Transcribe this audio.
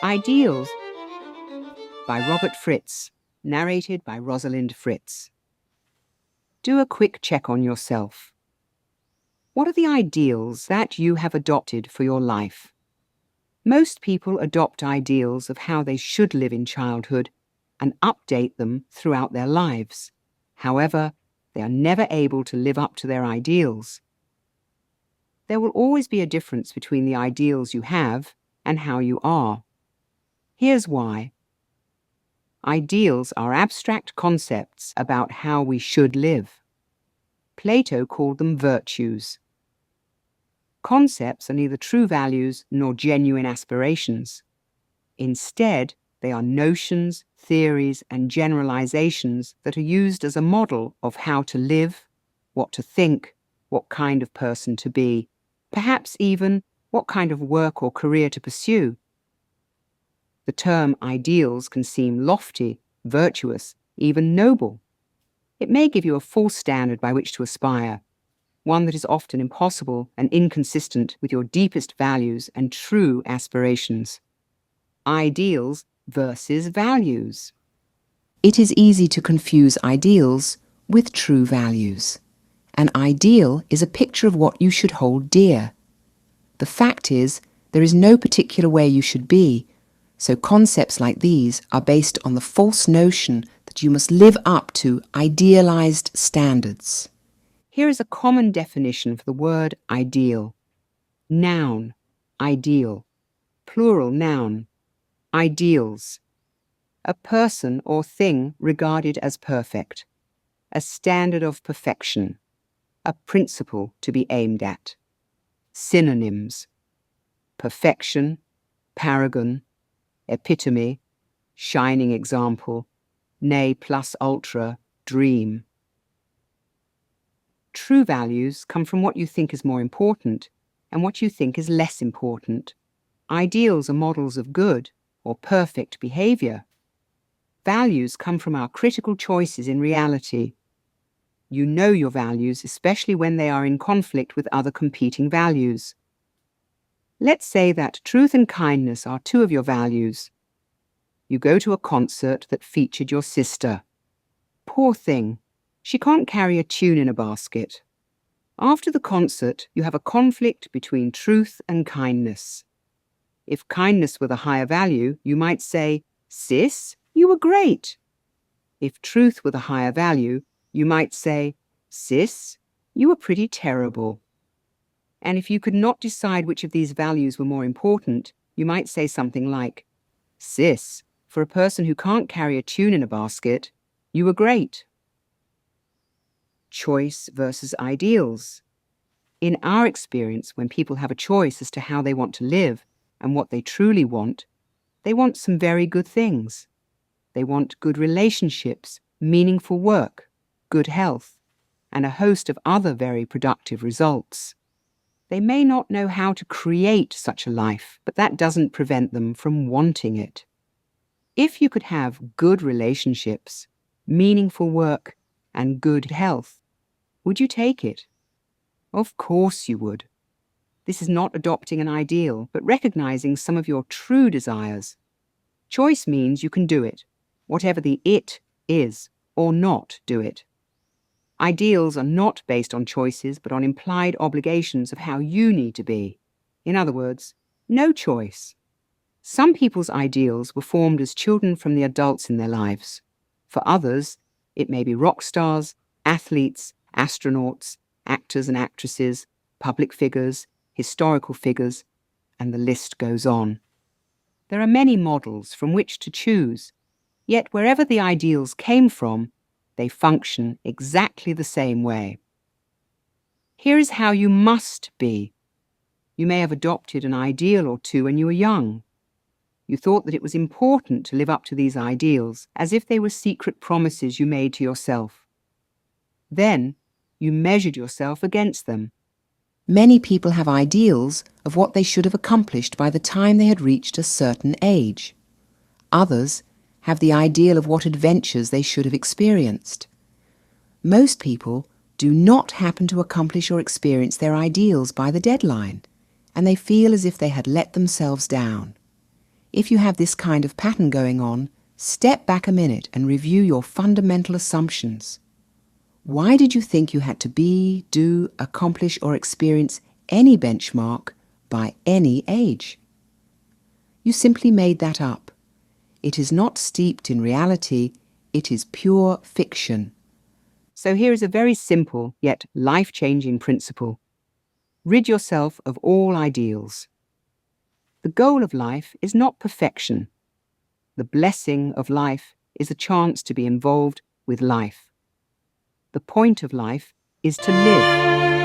Ideals by Robert Fritz, narrated by Rosalind Fritz. Do a quick check on yourself. What are the ideals that you have adopted for your life? Most people adopt ideals of how they should live in childhood and update them throughout their lives. However, they are never able to live up to their ideals. There will always be a difference between the ideals you have and how you are. Here's why. Ideals are abstract concepts about how we should live. Plato called them virtues. Concepts are neither true values nor genuine aspirations. Instead, they are notions, theories, and generalizations that are used as a model of how to live, what to think, what kind of person to be, perhaps even what kind of work or career to pursue. The term ideals can seem lofty, virtuous, even noble. It may give you a false standard by which to aspire, one that is often impossible and inconsistent with your deepest values and true aspirations. Ideals versus values. It is easy to confuse ideals with true values. An ideal is a picture of what you should hold dear. The fact is, there is no particular way you should be, so concepts like these are based on the false notion that you must live up to idealized standards. Here is a common definition for the word ideal. Noun, ideal. Plural noun, ideals. A person or thing regarded as perfect. A standard of perfection. A principle to be aimed at. Synonyms: perfection, paragon, epitome, shining example, nay plus ultra, dream. True values come from what you think is more important and what you think is less important. Ideals are models of good or perfect behavior. Values come from our critical choices in reality. You know your values, especially when they are in conflict with other competing values. Let's say that truth and kindness are two of your values. You go to a concert that featured your sister. Poor thing, she can't carry a tune in a basket. After the concert, you have a conflict between truth and kindness. If kindness were the higher value, you might say, "Sis, you were great." If truth were the higher value, you might say, "Sis, you were pretty terrible." And if you could not decide which of these values were more important, you might say something like, "Sis, for a person who can't carry a tune in a basket, you were great." Choice versus ideals. In our experience, when people have a choice as to how they want to live and what they truly want, they want some very good things. They want good relationships, meaningful work, good health, and a host of other very productive results. They may not know how to create such a life, but that doesn't prevent them from wanting it. If you could have good relationships, meaningful work, and good health, would you take it? Of course you would. This is not adopting an ideal, but recognizing some of your true desires. Choice means you can do it, whatever the it is, or not do it. Ideals are not based on choices, but on implied obligations of how you need to be. In other words, no choice. Some people's ideals were formed as children from the adults in their lives. For others, it may be rock stars, athletes, astronauts, actors and actresses, public figures, historical figures, and the list goes on. There are many models from which to choose, yet wherever the ideals came from, they function exactly the same way. Here is how you must be. You may have adopted an ideal or two when you were young. You thought that it was important to live up to these ideals, as if they were secret promises you made to yourself. Then, you measured yourself against them. Many people have ideals of what they should have accomplished by the time they had reached a certain age. Others have the ideal of what adventures they should have experienced. Most people do not happen to accomplish or experience their ideals by the deadline, and they feel as if they had let themselves down. If you have this kind of pattern going on, step back a minute and review your fundamental assumptions. Why did you think you had to be, do, accomplish, or experience any benchmark by any age? You simply made that up. It is not steeped in reality, it is pure fiction. So here is a very simple yet life-changing principle. Rid yourself of all ideals. The goal of life is not perfection. The blessing of life is a chance to be involved with life. The point of life is to live.